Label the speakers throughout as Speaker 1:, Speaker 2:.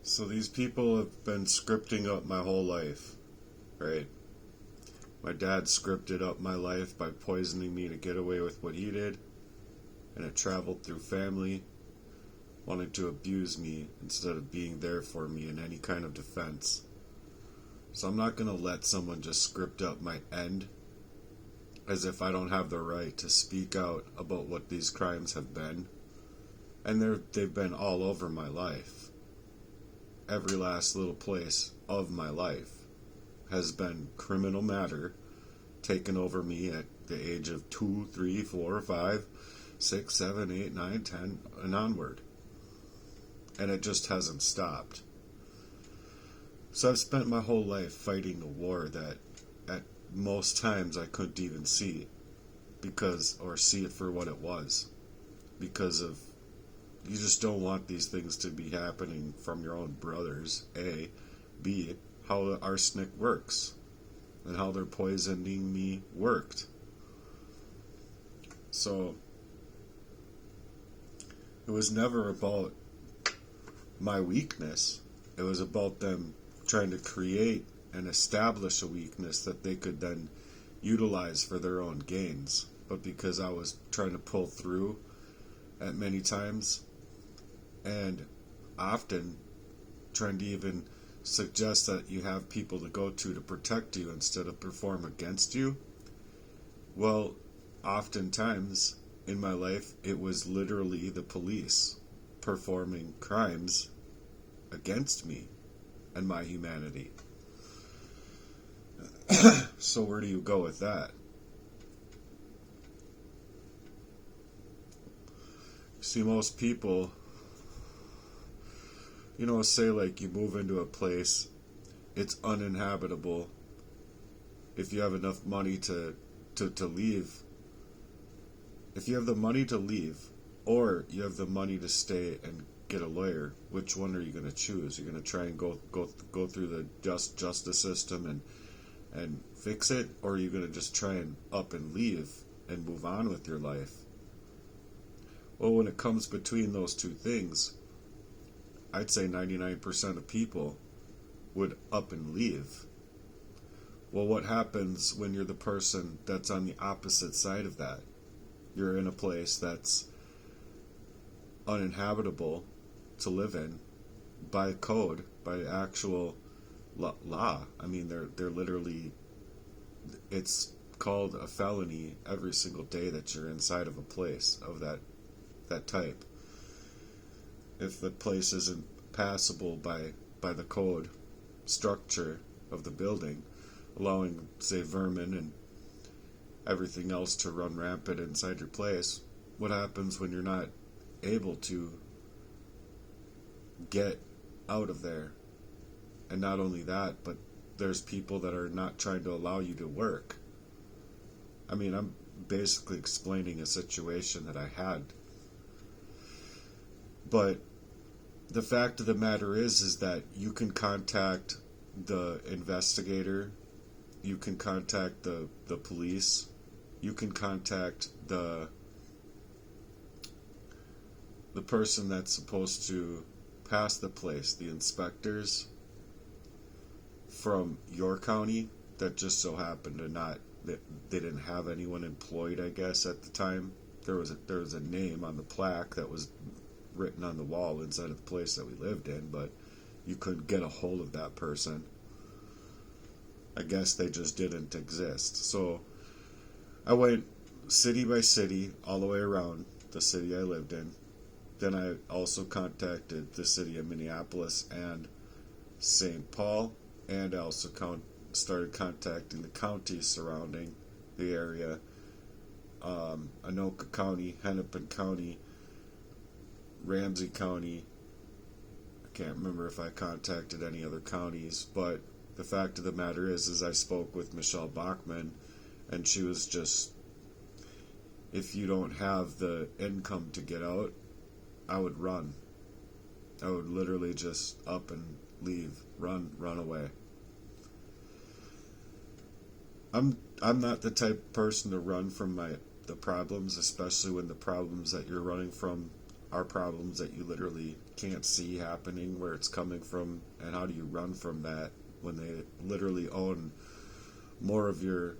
Speaker 1: So these people have been scripting up my whole life, right? My dad scripted up my life by poisoning me to get away with what he did, and it traveled through family, wanting to abuse me instead of being there for me in any kind of defense. So I'm not going to let someone just script up my end as if I don't have the right to speak out about what these crimes have been. And they've been all over my life. Every last little place of my life has been criminal matter taken over me at the age of 2, 3, 4, 5, 6, 7, 8, 9, 10, and onward. And it just hasn't stopped. So I've spent my whole life fighting a war that at most times I couldn't even see or see it for what it was, because of you just don't want these things to be happening from your own brothers. A, B, how the arsenic works and how their poisoning me worked. So it was never about my weakness. It was about them trying to create and establish a weakness that they could then utilize for their own gains. But because I was trying to pull through at many times, and often trying to even suggest that you have people to go to protect you instead of perform against you, well, oftentimes in my life it was literally the police performing crimes against me and my humanity. So where do you go with that? See, most people, say like you move into a place, it's uninhabitable. If you have enough money to leave, if you have the money to leave, or you have the money to stay and get a lawyer, which one are you going to choose? You're going to try and go through the justice system and fix it, or are you going to just try and up and leave and move on with your life? Well, when it comes between those two things, I'd say 99% of people would up and leave. Well, what happens when you're the person that's on the opposite side of that? You're in a place that's uninhabitable to live in by code, by actual law. I mean, they're literally, it's called a felony every single day that you're inside of a place of that type. If the place isn't passable by the code structure of the building, allowing, say, vermin and everything else to run rampant inside your place, what happens when you're not able to get out of there? And not only that, but there's people that are not trying to allow you to work. I mean, I'm basically explaining a situation that I had. But the fact of the matter is that you can contact the investigator, you can contact the police, you can contact the person that's supposed to pass the place, the inspectors from your county that just so happened to not, that they didn't have anyone employed, I guess, at the time. There was a name on the plaque that was written on the wall inside of the place that we lived in, but you couldn't get a hold of that person. I guess they just didn't exist. So I went city by city all the way around the city I lived in. Then I also contacted the city of Minneapolis and St. Paul, and I also started contacting the counties surrounding the area, Anoka County, Hennepin County, Ramsey County. I can't remember if I contacted any other counties, but the fact of the matter is I spoke with Michelle Bachman, and she was just, if you don't have the income to get out, I would run. I would literally just up and leave, run away. I'm not the type of person to run from the problems, especially when the problems that you're running from are problems that you literally can't see happening, where it's coming from, and how do you run from that when they literally own more of your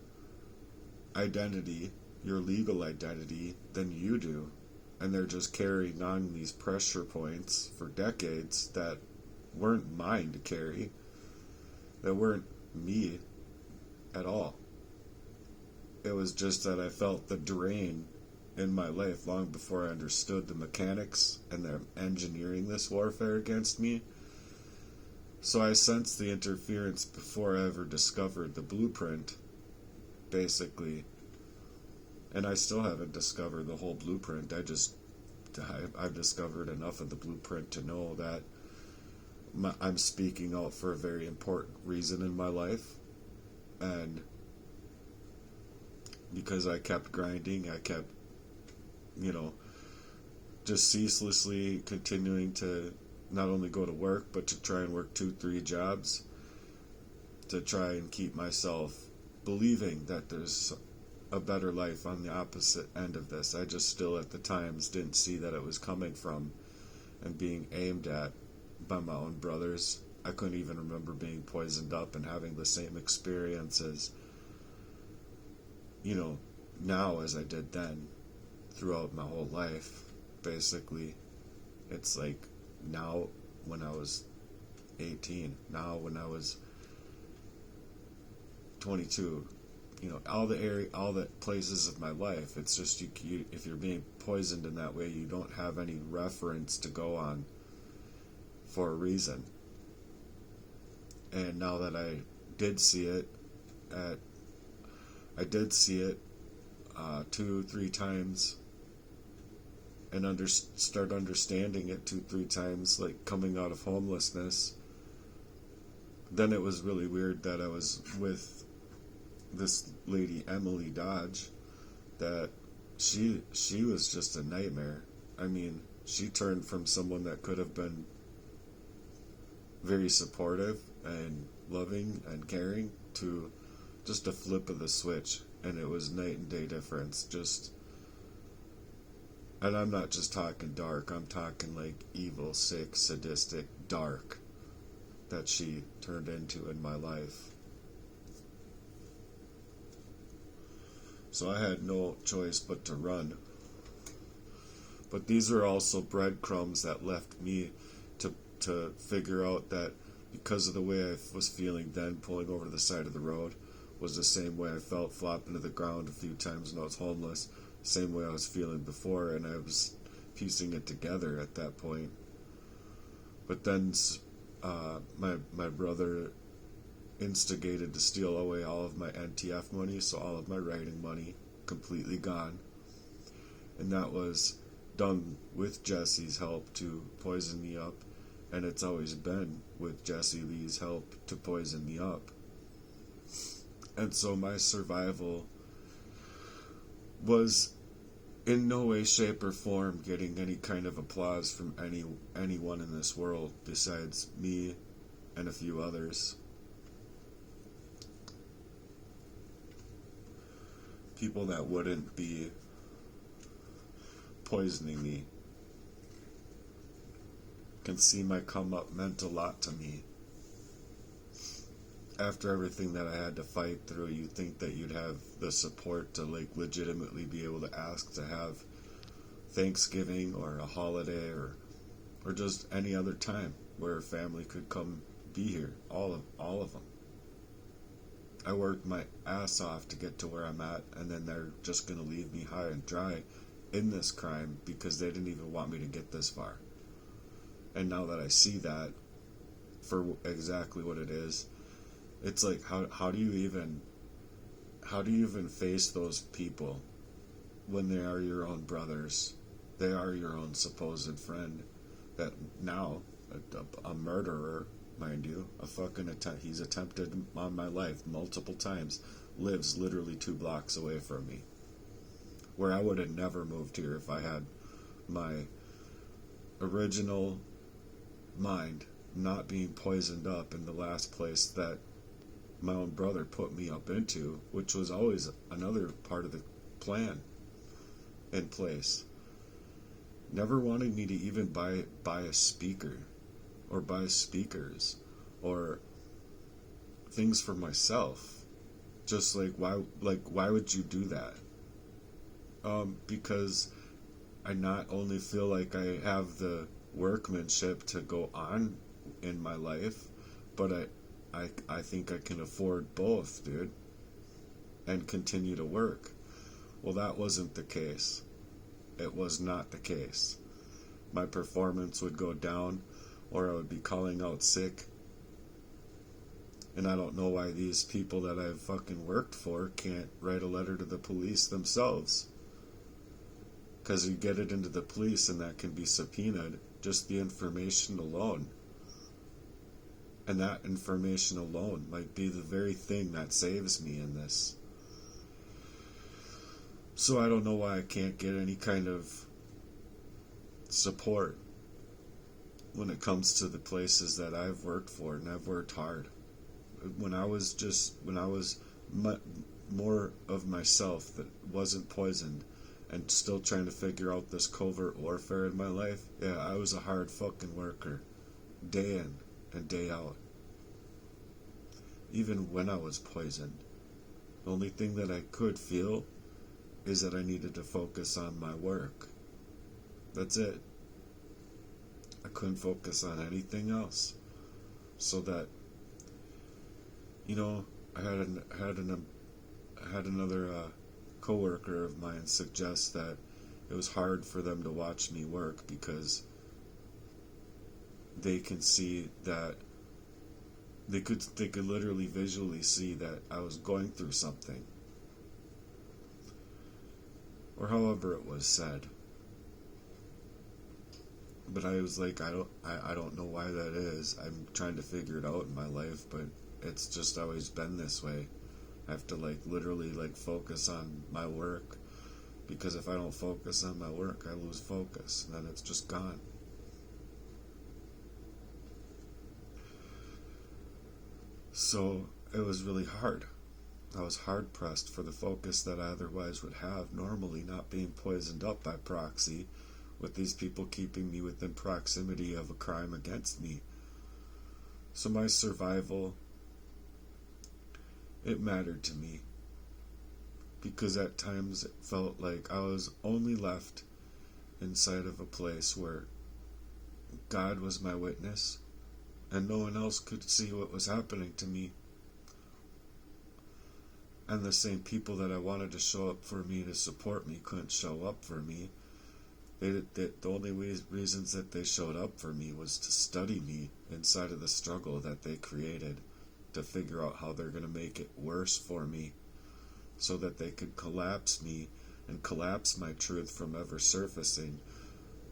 Speaker 1: identity, your legal identity, than you do, and they're just carrying on these pressure points for decades that weren't mine to carry, that weren't me at all. It was just that I felt the drain in my life long before I understood the mechanics and they're engineering this warfare against me. So I sensed the interference before I ever discovered the blueprint, basically. And I still haven't discovered the whole blueprint. I've discovered enough of the blueprint to know that I'm speaking out for a very important reason in my life. And because I kept grinding, I kept, just ceaselessly continuing to not only go to work, but to try and work 2-3 jobs to try and keep myself believing that there's a better life on the opposite end of this. I just still at the times didn't see that it was coming from and being aimed at by my own brothers. I couldn't even remember being poisoned up and having the same experiences, now as I did then throughout my whole life. Basically, it's like now when I was 18, now when I was 22, all the places of my life, it's just you if you're being poisoned in that way, you don't have any reference to go on for a reason. And now that I did see it, 2-3 times, and start understanding it 2-3 times, like coming out of homelessness. Then it was really weird that I was with this lady, Emily Dodge, that she was just a nightmare. I mean, she turned from someone that could have been very supportive and loving and caring to just a flip of the switch, and it was night and day difference. And I'm not just talking dark, I'm talking like evil, sick, sadistic, dark, that she turned into in my life. So I had no choice but to run. But these are also breadcrumbs that left me to figure out that because of the way I was feeling then, pulling over to the side of the road was the same way I felt flopping to the ground a few times when I was homeless, same way I was feeling before, and I was piecing it together at that point. But then my brother instigated to steal away all of my NTF money, so all of my writing money completely gone. And that was done with Jesse's help to poison me up, and it's always been with Jesse Lee's help to poison me up. And so my survival was in no way, shape, or form getting any kind of applause from anyone in this world besides me and a few others. People that wouldn't be poisoning me can see my come up meant a lot to me. After everything that I had to fight through, you'd think that you'd have the support to legitimately be able to ask to have Thanksgiving or a holiday or just any other time where a family could come be here. All of them. I worked my ass off to get to where I'm at, and then they're just going to leave me high and dry in this crime because they didn't even want me to get this far. And now that I see that for exactly what it is, it's like, how do you even face those people when they are your own brothers? They are your own supposed friend. That now a murderer, mind you, he's attempted on my life multiple times, lives literally 2 blocks away from me, where I would have never moved here if I had my original mind not being poisoned up in the last place that my own brother put me up into, which was always another part of the plan in place. never wanted me to even buy a speaker or buy speakers or things for myself. Just why would you do that? Because I not only feel like I have the workmanship to go on in my life, but I think I can afford both, dude, and continue to work. Well, that wasn't the case. It was not the case. My performance would go down, or I would be calling out sick. And I don't know why these people that I've fucking worked for can't write a letter to the police themselves. Because you get it into the police and that can be subpoenaed, just the information alone. And that information alone might be the very thing that saves me in this. So I don't know why I can't get any kind of support when it comes to the places that I've worked for, and I've worked hard. When I was more of myself that wasn't poisoned and still trying to figure out this covert warfare in my life, yeah, I was a hard fucking worker, day in and day out. Even when I was poisoned, the only thing that I could feel is that I needed to focus on my work. That's it. I couldn't focus on anything else. So that, I had another coworker of mine suggest that it was hard for them to watch me work because they can see that they could literally visually see that I was going through something, or however it was said. But I was like, I don't know why that is. I'm trying to figure it out in my life, but it's just always been this way. I have to literally focus on my work, because if I don't focus on my work, I lose focus, and then it's just gone. So it was really hard. I was hard pressed for the focus that I otherwise would have normally, not being poisoned up by proxy, with these people keeping me within proximity of a crime against me. So my survival, it mattered to me, because at times it felt like I was only left inside of a place where God was my witness and no one else could see what was happening to me. And the same people that I wanted to show up for me to support me couldn't show up for me. The only reasons that they showed up for me was to study me inside of the struggle that they created, to figure out how they're going to make it worse for me, so that they could collapse me and collapse my truth from ever surfacing.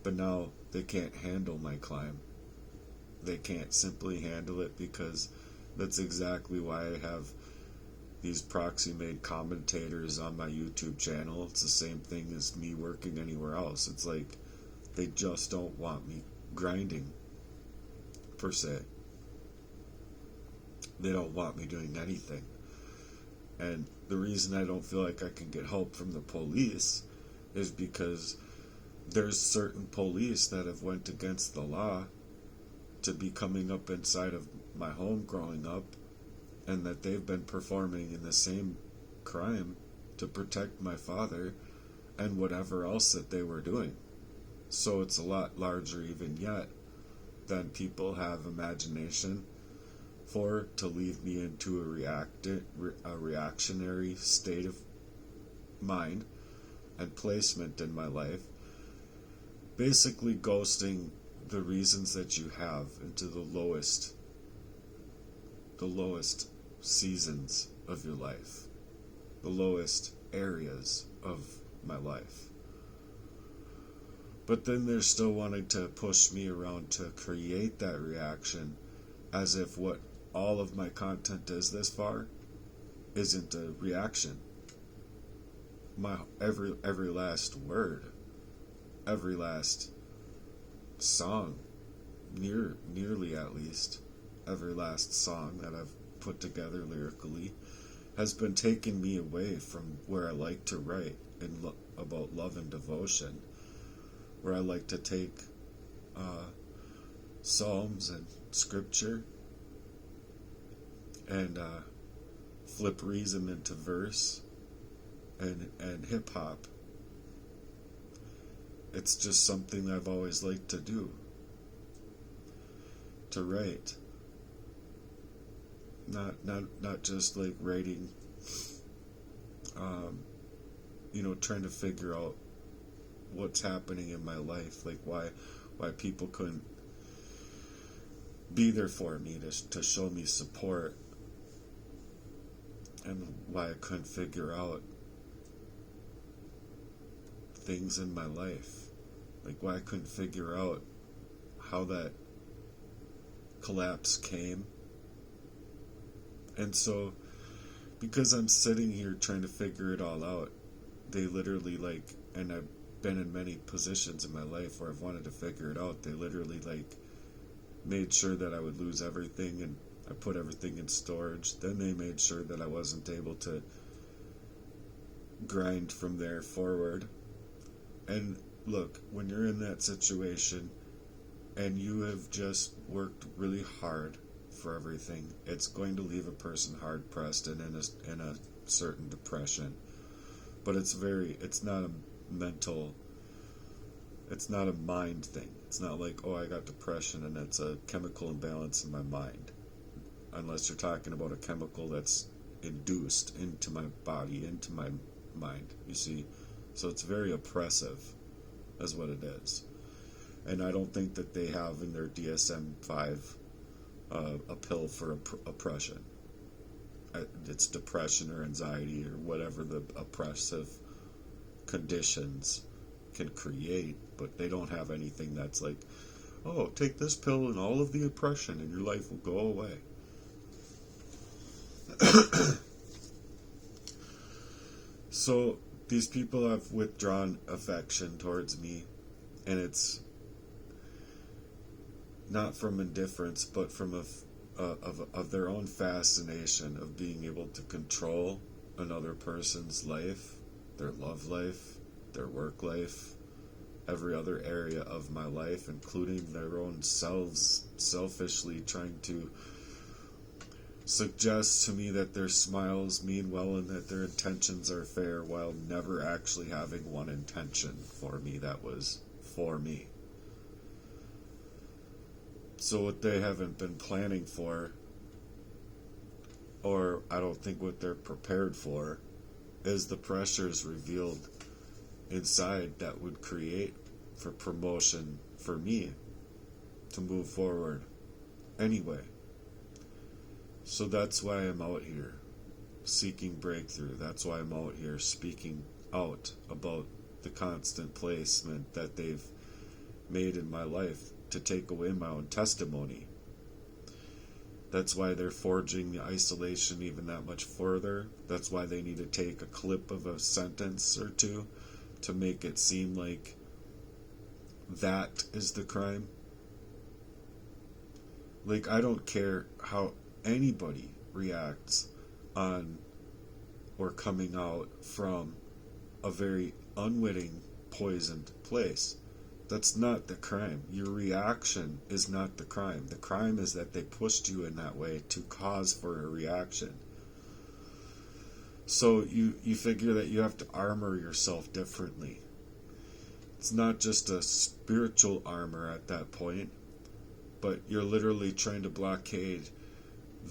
Speaker 1: But now they can't handle my climb. They can't simply handle it, because that's exactly why I have these proxy-made commentators on my YouTube channel. It's the same thing as me working anywhere else. It's like they just don't want me grinding, per se. They don't want me doing anything. And the reason I don't feel like I can get help from the police is because there's certain police that have went against the law to be coming up inside of my home growing up, and that they've been performing in the same crime to protect my father and whatever else that they were doing. So it's a lot larger even yet than people have imagination for, to leave me into a reactionary state of mind and placement in my life, basically ghosting the reasons that you have into the lowest seasons of your life, the lowest areas of my life. But then they're still wanting to push me around to create that reaction, as if what all of my content is this far isn't a reaction. My every last word, every last song, nearly at least, every last song that I've put together lyrically has been taking me away from where I like to write about love and devotion. where I like to take psalms and scripture and flip reason into verse and hip hop. It's just something I've always liked to do, to write. Not just like writing, trying to figure out what's happening in my life, like why people couldn't be there for me to show me support, and why I couldn't figure out things in my life, like why I couldn't figure out how that collapse came. And so, because I'm sitting here trying to figure it all out, they literally and I've been in many positions in my life where I've wanted to figure it out, they literally made sure that I would lose everything, and I put everything in storage. Then they made sure that I wasn't able to grind from there forward. And look, when you're in that situation and you have just worked really hard for everything, it's going to leave a person hard pressed and in a certain depression. But it's not a mental, it's not a mind thing. It's not like, oh, I got depression and it's a chemical imbalance in my mind. Unless you're talking about a chemical that's induced into my body, into my mind, you see. So it's very oppressive, is what it is. And I don't think that they have in their DSM-5 a pill for oppression. It's depression or anxiety or whatever the oppressive conditions can create, but they don't have anything that's like, oh, take this pill and all of the oppression and your life will go away. So these people have withdrawn affection towards me, and it's not from indifference, but from of their own fascination of being able to control another person's life, their love life, their work life, every other area of my life, including their own selves, selfishly trying to suggest to me that their smiles mean well and that their intentions are fair, while never actually having one intention for me that was for me. So what they haven't been planning for, or I don't think what they're prepared for, is the pressures revealed inside that would create for promotion for me to move forward anyway. So that's why I'm out here seeking breakthrough. That's why I'm out here speaking out about the constant placement that they've made in my life to take away my own testimony. That's why they're forging the isolation even that much further. That's why they need to take a clip of a sentence or two to make it seem like that is the crime. Like, I don't care how anybody reacts on or coming out from a very unwitting, poisoned place. That's not the crime. Your reaction is not the crime. The crime is that they pushed you in that way to cause for a reaction. So you figure that you have to armor yourself differently. It's not just a spiritual armor at that point, but you're literally trying to blockade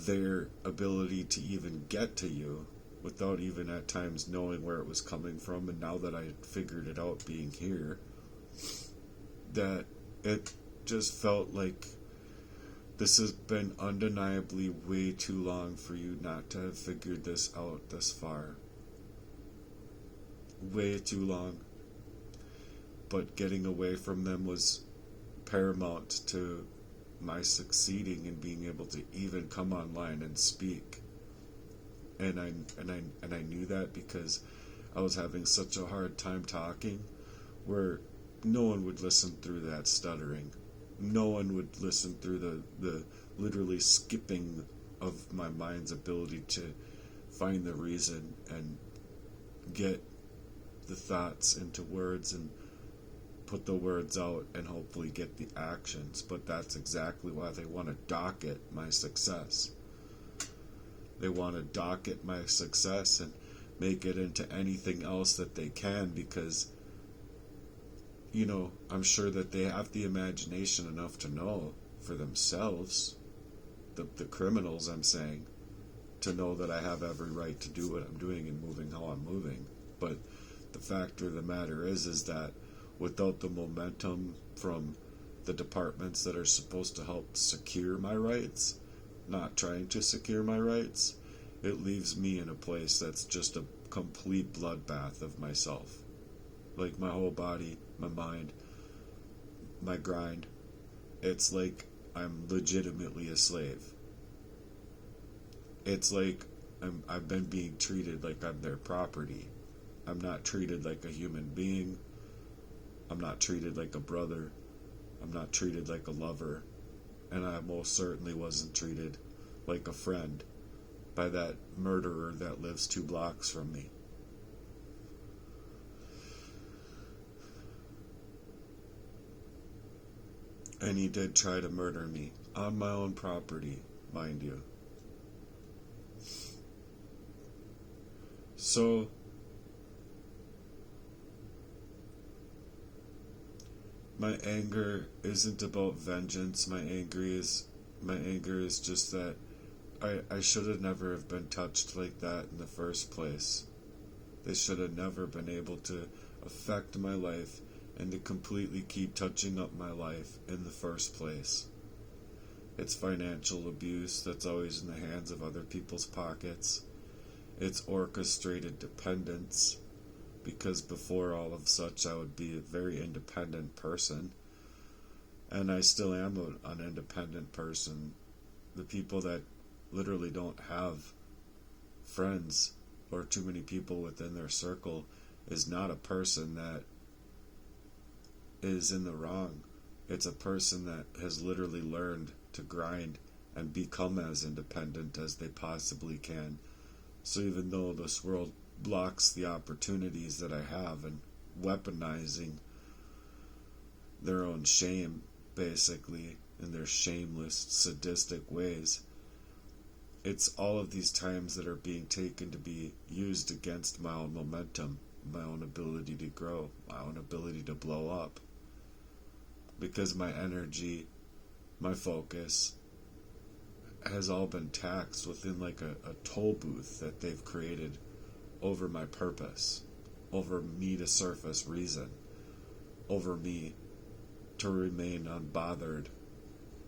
Speaker 1: their ability to even get to you without even at times knowing where it was coming from. And now that I figured it out being here, that it just felt like this has been undeniably way too long for you not to have figured this out this far. Way too long. But getting away from them was paramount to my succeeding in being able to even come online and speak. And I knew that because I was having such a hard time talking, where no one would listen through that stuttering. No one would listen through the literally skipping of my mind's ability to find the reason and get the thoughts into words and put the words out and hopefully get the actions. But that's exactly why they want to docket my success. They want to docket my success and make it into anything else that they can, because, you know, I'm sure that they have the imagination enough to know for themselves, the criminals, I'm saying, to know that I have every right to do what I'm doing and moving how I'm moving. But the fact of the matter is that without the momentum from the departments that are supposed to help secure my rights, not trying to secure my rights, it leaves me in a place that's just a complete bloodbath of myself. Like my whole body, my mind, my grind. It's like I'm legitimately a slave. It's like I've been being treated like I'm their property. I'm not treated like a human being. I'm not treated like a brother. I'm not treated like a lover. And I most certainly wasn't treated like a friend by that murderer that lives 2 blocks from me. And he did try to murder me on my own property, mind you. So my anger isn't about vengeance. My anger is just that I should have never have been touched like that in the first place. They should have never been able to affect my life and to completely keep touching up my life in the first place. It's financial abuse that's always in the hands of other people's pockets. It's orchestrated dependence, because before all of such I would be a very independent person, and I still am an independent person. The people that literally don't have friends or too many people within their circle is not a person that is in the wrong. It's a person that has literally learned to grind and become as independent as they possibly can. So even though this world blocks the opportunities that I have and weaponizing their own shame, basically, in their shameless, sadistic ways, it's all of these times that are being taken to be used against my own momentum, my own ability to grow, my own ability to blow up. Because my energy, my focus, has all been taxed within like a toll booth that they've created over my purpose, over me to surface reason, over me to remain unbothered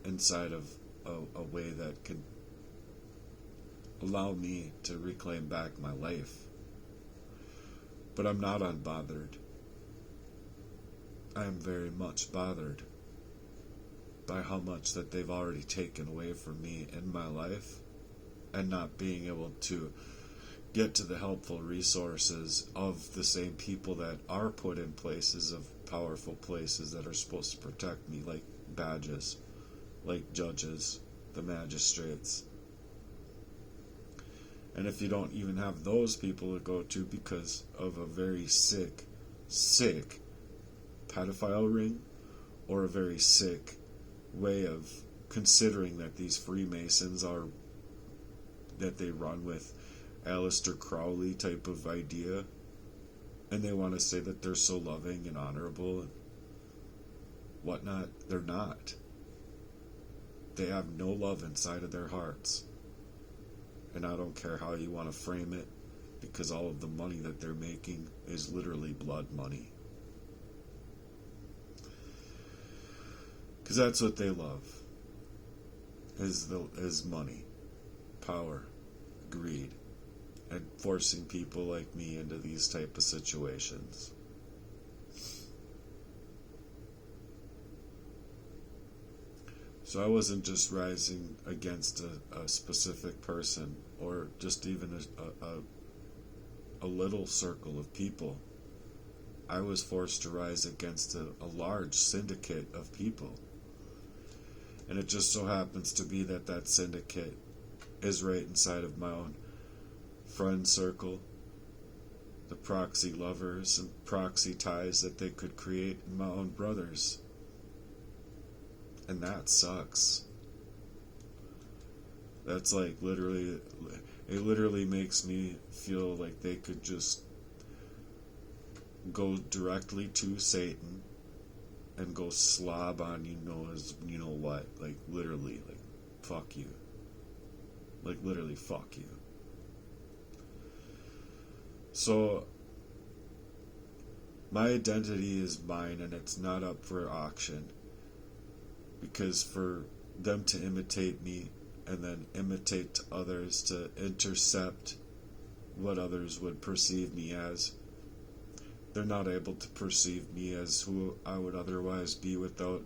Speaker 1: inside of a way that could allow me to reclaim back my life. But I'm not unbothered. I am very much bothered by how much that they've already taken away from me in my life, and not being able to get to the helpful resources of the same people that are put in places of powerful places that are supposed to protect me, like badges, like judges, the magistrates. And if you don't even have those people to go to because of a very sick pedophile ring, or a very sick way of considering that these Freemasons are, that they run with Aleister Crowley type of idea, and they want to say that they're so loving and honorable and whatnot. They're not. They have no love inside of their hearts. And I don't care how you want to frame it, because all of the money that they're making is literally blood money. Because that's what they love, is money, power, greed, and forcing people like me into these type of situations. So I wasn't just rising against a specific person, or just even a little circle of people. I was forced to rise against a large syndicate of people. And it just so happens to be that that syndicate is right inside of my own friend circle, the proxy lovers and proxy ties that they could create in my own brothers. And that sucks. That's like literally, it literally makes me feel like they could just go directly to Satan and go slob on as you know what, like literally, like fuck you, like literally fuck you. So my identity is mine and it's not up for auction, because for them to imitate me and then imitate to others to intercept what others would perceive me as, they're not able to perceive me as who I would otherwise be without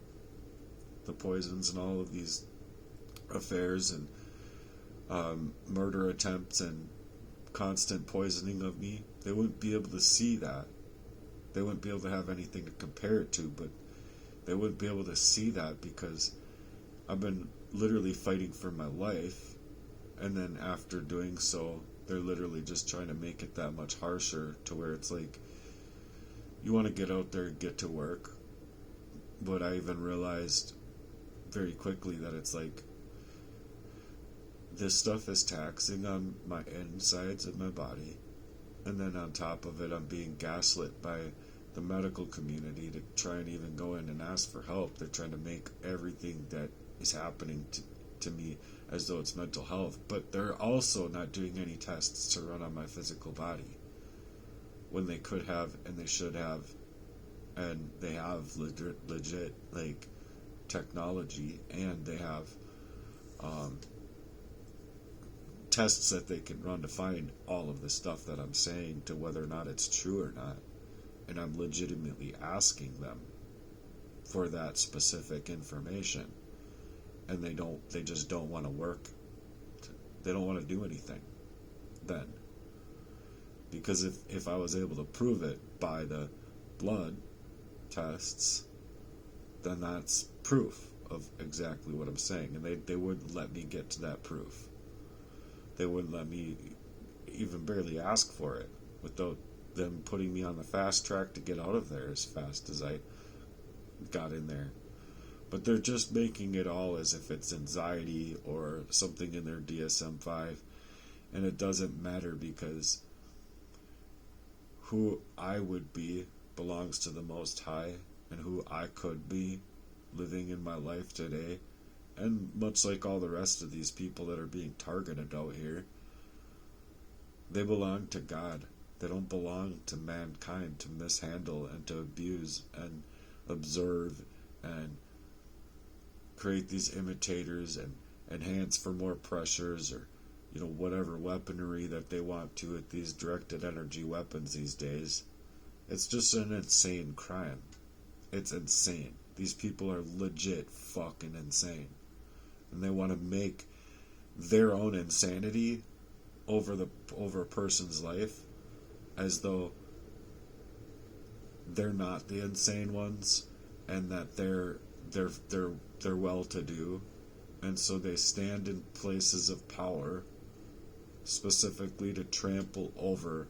Speaker 1: the poisons and all of these affairs and murder attempts and constant poisoning of me. They wouldn't be able to see that. They wouldn't be able to have anything to compare it to, but they wouldn't be able to see that because I've been literally fighting for my life, and then after doing so, they're literally just trying to make it that much harsher to where it's like, you want to get out there and get to work, but I even realized very quickly that it's like, this stuff is taxing on my insides of my body, and then on top of it, I'm being gaslit by the medical community to try and even go in and ask for help. They're trying to make everything that is happening to me as though it's mental health, but they're also not doing any tests to run on my physical body when they could have and they should have, and they have legit like technology, and they have tests that they can run to find all of the stuff that I'm saying to whether or not it's true or not. And I'm legitimately asking them for that specific information, and they just don't want to work. They don't want to do anything then, because if I was able to prove it by the blood tests, then that's proof of exactly what I'm saying, and they wouldn't let me get to that proof. They wouldn't let me even barely ask for it without them putting me on the fast track to get out of there as fast as I got in there. But they're just making it all as if it's anxiety or something in their DSM-5, and it doesn't matter, because who I would be belongs to the Most High, and who I could be living in my life today, and much like all the rest of these people that are being targeted out here, they belong to God. They don't belong to mankind to mishandle and to abuse and observe and create these imitators and enhance for more pressures, or whatever weaponry that they want to with these directed energy weapons these days. It's just an insane crime. It's insane. These people are legit fucking insane, and they want to make their own insanity over a person's life as though they're not the insane ones, and that they're well-to-do, and so they stand in places of power specifically to trample over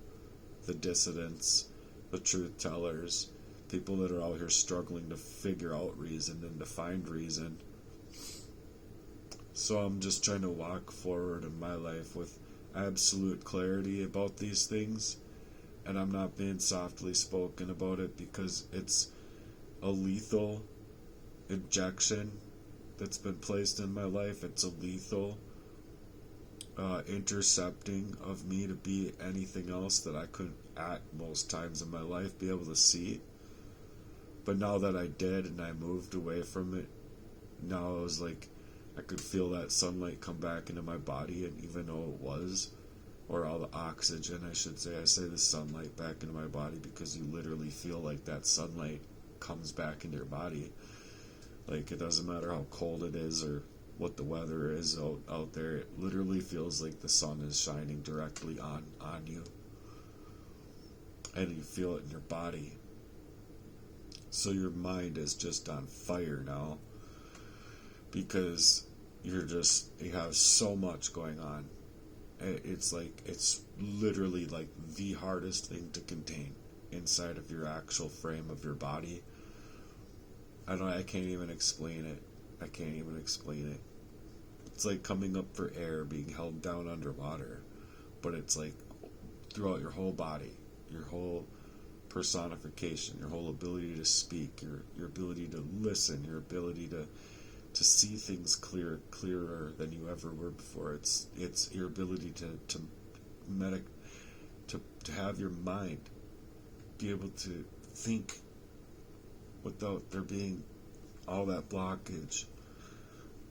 Speaker 1: the dissidents, the truth tellers, people that are out here struggling to figure out reason and to find reason. So I'm just trying to walk forward in my life with absolute clarity about these things, and I'm not being softly spoken about it, because it's a lethal injection that's been placed in my life. It's a lethal intercepting of me to be anything else that I couldn't at most times in my life be able to see. But now that I did and I moved away from it, now I was like, I could feel that sunlight come back into my body, and even though it was, or all the oxygen, I say the sunlight back into my body, because you literally feel like that sunlight comes back into your body. Like, it doesn't matter how cold it is or what the weather is out there, it literally feels like the sun is shining directly on you, and you feel it in your body. So your mind is just on fire now, because you have so much going on. It's literally like the hardest thing to contain inside of your actual frame of your body. I can't even explain it. I can't even explain it. It's like coming up for air, being held down underwater, but it's like throughout your whole body, your whole personification, your whole ability to speak, your ability to listen, your ability to see things clearer than you ever were before. It's your ability to have your mind be able to think without there being all that blockage,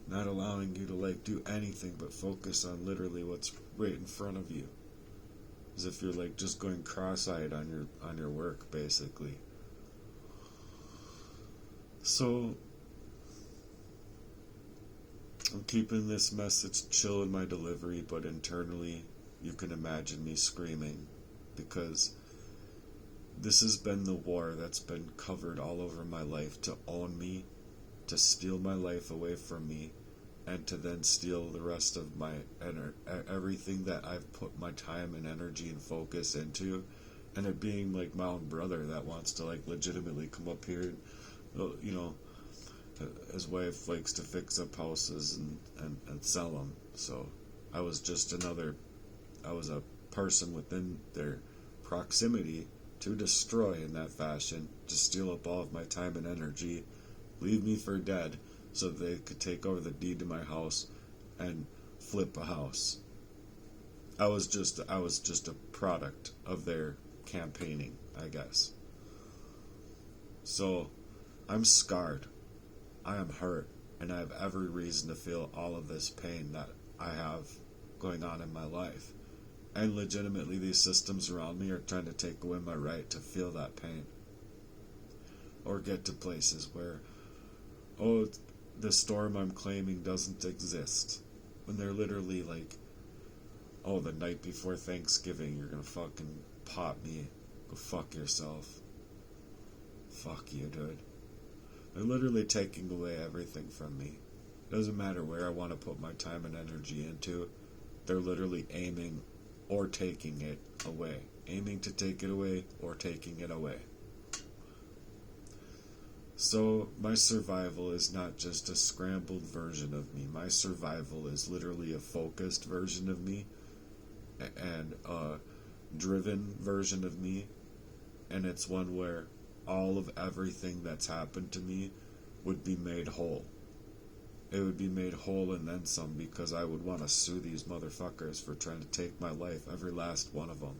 Speaker 1: not allowing you to like do anything but focus on literally what's right in front of you, as if you're like just going cross-eyed on your work, basically. So I'm keeping this message chill in my delivery, but internally you can imagine me screaming, because this has been the war that's been covered all over my life to own me, to steal my life away from me, and to then steal the rest of my everything that I've put my time and energy and focus into, and it being like my own brother that wants to like legitimately come up here and, you know, his wife likes to fix up houses and sell them. So I was a person within their proximity to destroy in that fashion, to steal up all of my time and energy, leave me for dead, so they could take over the deed to my house and flip a house. I was just a product of their campaigning, I guess. So I'm scarred, I am hurt, and I have every reason to feel all of this pain that I have going on in my life. And legitimately, these systems around me are trying to take away my right to feel that pain. Or get to places where, oh, the storm I'm claiming doesn't exist. When they're literally like, oh, the night before Thanksgiving, you're gonna fucking pop me. Go fuck yourself. Fuck you, dude. They're literally taking away everything from me. Doesn't matter where I want to put my time and energy into. They're literally aiming or taking it away. Aiming to take it away or taking it away. So my survival is not just a scrambled version of me. My survival is literally a focused version of me and a driven version of me. And it's one where all of everything that's happened to me would be made whole. It would be made whole and then some, because I would want to sue these motherfuckers for trying to take my life, every last one of them.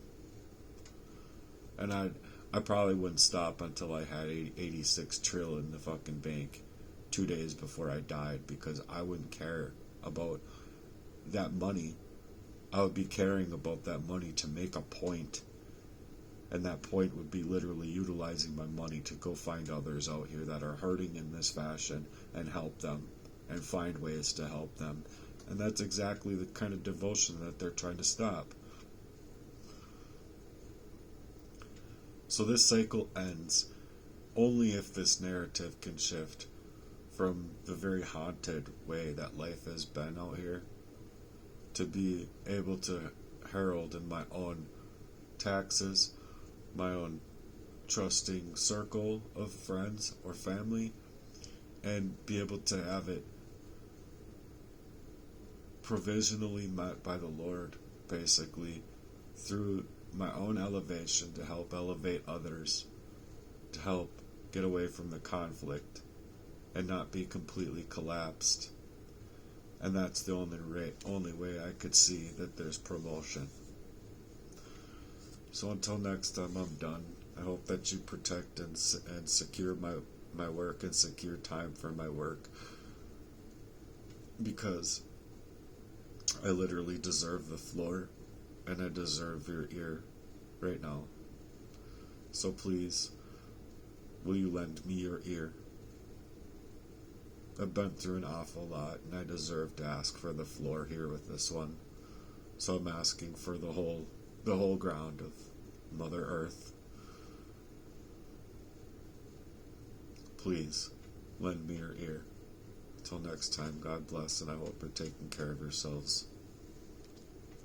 Speaker 1: And I probably wouldn't stop until I had 86 trill in the fucking bank 2 days before I died, because I wouldn't care about that money. I would be caring about that money to make a point. And that point would be literally utilizing my money to go find others out here that are hurting in this fashion and help them and find ways to help them. And that's exactly the kind of devotion that they're trying to stop. So this cycle ends only if this narrative can shift from the very haunted way that life has been out here to be able to herald in my own taxes, my own trusting circle of friends or family, and be able to have it provisionally met by the Lord, basically, through my own elevation to help elevate others, to help get away from the conflict and not be completely collapsed. And that's the only way I could see that there's promotion. So until next time, I'm done. I hope that you protect and secure my work and secure time for my work, because I literally deserve the floor and I deserve your ear right now. So please, will you lend me your ear? I've been through an awful lot and I deserve to ask for the floor here with this one. So I'm asking for the whole ground of Mother Earth. Please, lend me your ear. Till next time, God bless, and I hope you're taking care of yourselves.